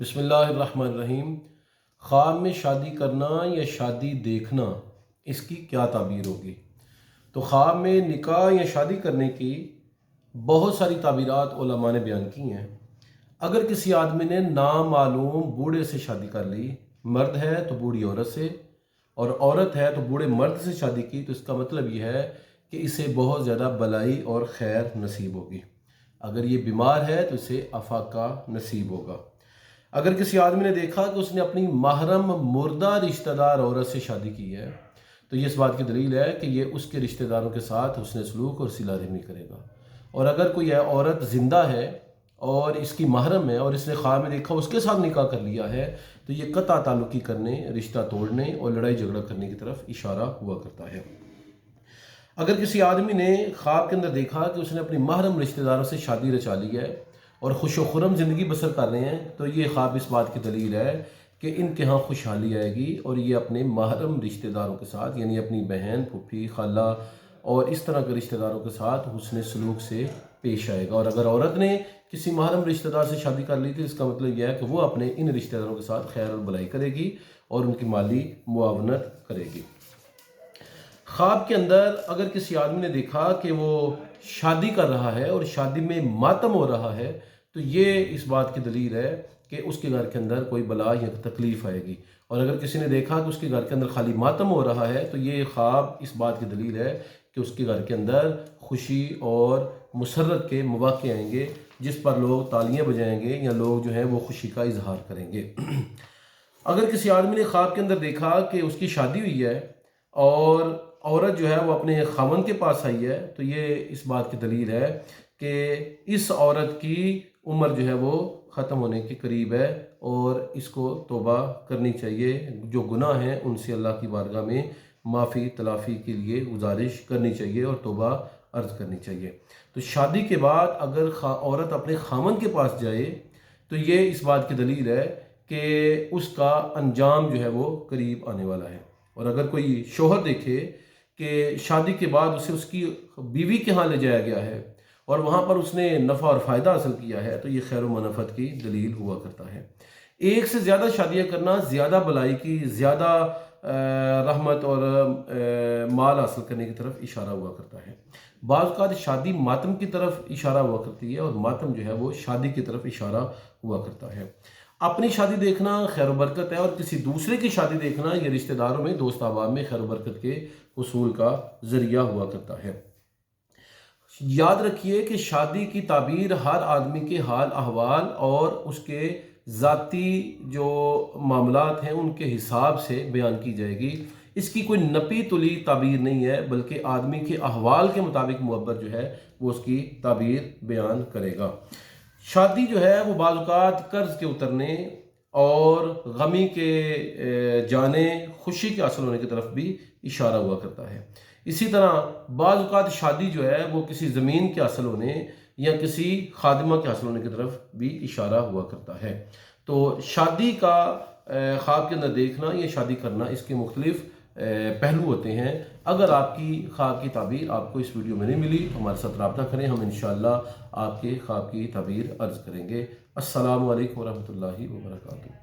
بسم اللہ الرحمن الرحیم۔ خواب میں شادی کرنا یا شادی دیکھنا، اس کی کیا تعبیر ہوگی؟ تو خواب میں نکاح یا شادی کرنے کی بہت ساری تعبیرات علماء نے بیان کی ہیں۔ اگر کسی آدمی نے نامعلوم بوڑھے سے شادی کر لی، مرد ہے تو بوڑھی عورت سے، اور عورت ہے تو بوڑھے مرد سے شادی کی، تو اس کا مطلب یہ ہے کہ اسے بہت زیادہ بلائی اور خیر نصیب ہوگی۔ اگر یہ بیمار ہے تو اسے افاقہ نصیب ہوگا۔ اگر کسی آدمی نے دیکھا کہ اس نے اپنی محرم مردہ رشتہ دار عورت سے شادی کی ہے، تو یہ اس بات کی دلیل ہے کہ یہ اس کے رشتہ داروں کے ساتھ حسن سلوک اور صلہ رحمی کرے گا۔ اور اگر کوئی عورت زندہ ہے اور اس کی محرم ہے اور اس نے خواب میں دیکھا اس کے ساتھ نکاح کر لیا ہے، تو یہ قطع تعلقی کرنے، رشتہ توڑنے اور لڑائی جھگڑا کرنے کی طرف اشارہ ہوا کرتا ہے۔ اگر کسی آدمی نے خواب کے اندر دیکھا کہ اس نے اپنی محرم رشتہ داروں سے شادی رچا لی ہے اور خوش و خرم زندگی بسر کر رہے ہیں، تو یہ خواب اس بات کی دلیل ہے کہ ان کے ہاں خوشحالی آئے گی اور یہ اپنے محرم رشتہ داروں کے ساتھ، یعنی اپنی بہن، پھوپھی، خالہ اور اس طرح کے رشتہ داروں کے ساتھ حسن سلوک سے پیش آئے گا۔ اور اگر عورت نے کسی محرم رشتہ دار سے شادی کر لی تھی، اس کا مطلب یہ ہے کہ وہ اپنے ان رشتہ داروں کے ساتھ خیر اور بھلائی کرے گی اور ان کی مالی معاونت کرے گی۔ خواب کے اندر اگر کسی آدمی نے دیکھا کہ وہ شادی کر رہا ہے اور شادی میں ماتم ہو رہا ہے، تو یہ اس بات کی دلیل ہے کہ اس کے گھر کے اندر کوئی بلا یا تکلیف آئے گی۔ اور اگر کسی نے دیکھا کہ اس کے گھر کے اندر خالی ماتم ہو رہا ہے، تو یہ خواب اس بات کی دلیل ہے کہ اس کے گھر کے اندر خوشی اور مسرت کے مواقع آئیں گے، جس پر لوگ تالیاں بجائیں گے یا لوگ جو ہیں وہ خوشی کا اظہار کریں گے۔ اگر کسی آدمی نے خواب کے اندر دیکھا کہ اس کی شادی ہوئی ہے اور عورت جو ہے وہ اپنے خاوند کے پاس آئی ہے، تو یہ اس بات کی دلیل ہے کہ اس عورت کی عمر جو ہے وہ ختم ہونے کے قریب ہے اور اس کو توبہ کرنی چاہیے۔ جو گناہ ہیں ان سے اللہ کی بارگاہ میں معافی تلافی کے لیے گزارش کرنی چاہیے اور توبہ عرض کرنی چاہیے۔ تو شادی کے بعد اگر عورت اپنے خاوند کے پاس جائے، تو یہ اس بات کی دلیل ہے کہ اس کا انجام جو ہے وہ قریب آنے والا ہے۔ اور اگر کوئی شوہر دیکھے کہ شادی کے بعد اسے اس کی بیوی کے ہاں لے جایا گیا ہے اور وہاں پر اس نے نفع اور فائدہ حاصل کیا ہے، تو یہ خیر و منفعت کی دلیل ہوا کرتا ہے۔ ایک سے زیادہ شادیاں کرنا زیادہ بلائی کی، زیادہ رحمت اور مال حاصل کرنے کی طرف اشارہ ہوا کرتا ہے۔ بعض اوقات شادی ماتم کی طرف اشارہ ہوا کرتی ہے اور ماتم جو ہے وہ شادی کی طرف اشارہ ہوا کرتا ہے۔ اپنی شادی دیکھنا خیر و برکت ہے اور کسی دوسرے کی شادی دیکھنا یہ رشتہ داروں میں، دوست احباب میں خیر و برکت کے حصول کا ذریعہ ہوا کرتا ہے۔ یاد رکھیے کہ شادی کی تعبیر ہر آدمی کے حال احوال اور اس کے ذاتی جو معاملات ہیں ان کے حساب سے بیان کی جائے گی۔ اس کی کوئی نپی تلی تعبیر نہیں ہے، بلکہ آدمی کے احوال کے مطابق معبر جو ہے وہ اس کی تعبیر بیان کرے گا۔ شادی جو ہے وہ بعض اوقات قرض کے اترنے اور غمی کے جانے، خوشی کے حاصل ہونے کی طرف بھی اشارہ ہوا کرتا ہے۔ اسی طرح بعض اوقات شادی جو ہے وہ کسی زمین کے حاصل ہونے یا کسی خادمہ کے حاصل ہونے کی طرف بھی اشارہ ہوا کرتا ہے۔ تو شادی کا خواب کے اندر دیکھنا یا شادی کرنا، اس کے مختلف پہلو ہوتے ہیں۔ اگر آپ کی خواب کی تعبیر آپ کو اس ویڈیو میں نہیں ملی تو ہمارے ساتھ رابطہ کریں، ہم انشاءاللہ آپ کے خواب کی تعبیر عرض کریں گے۔ السلام علیکم ورحمۃ اللہ وبرکاتہ۔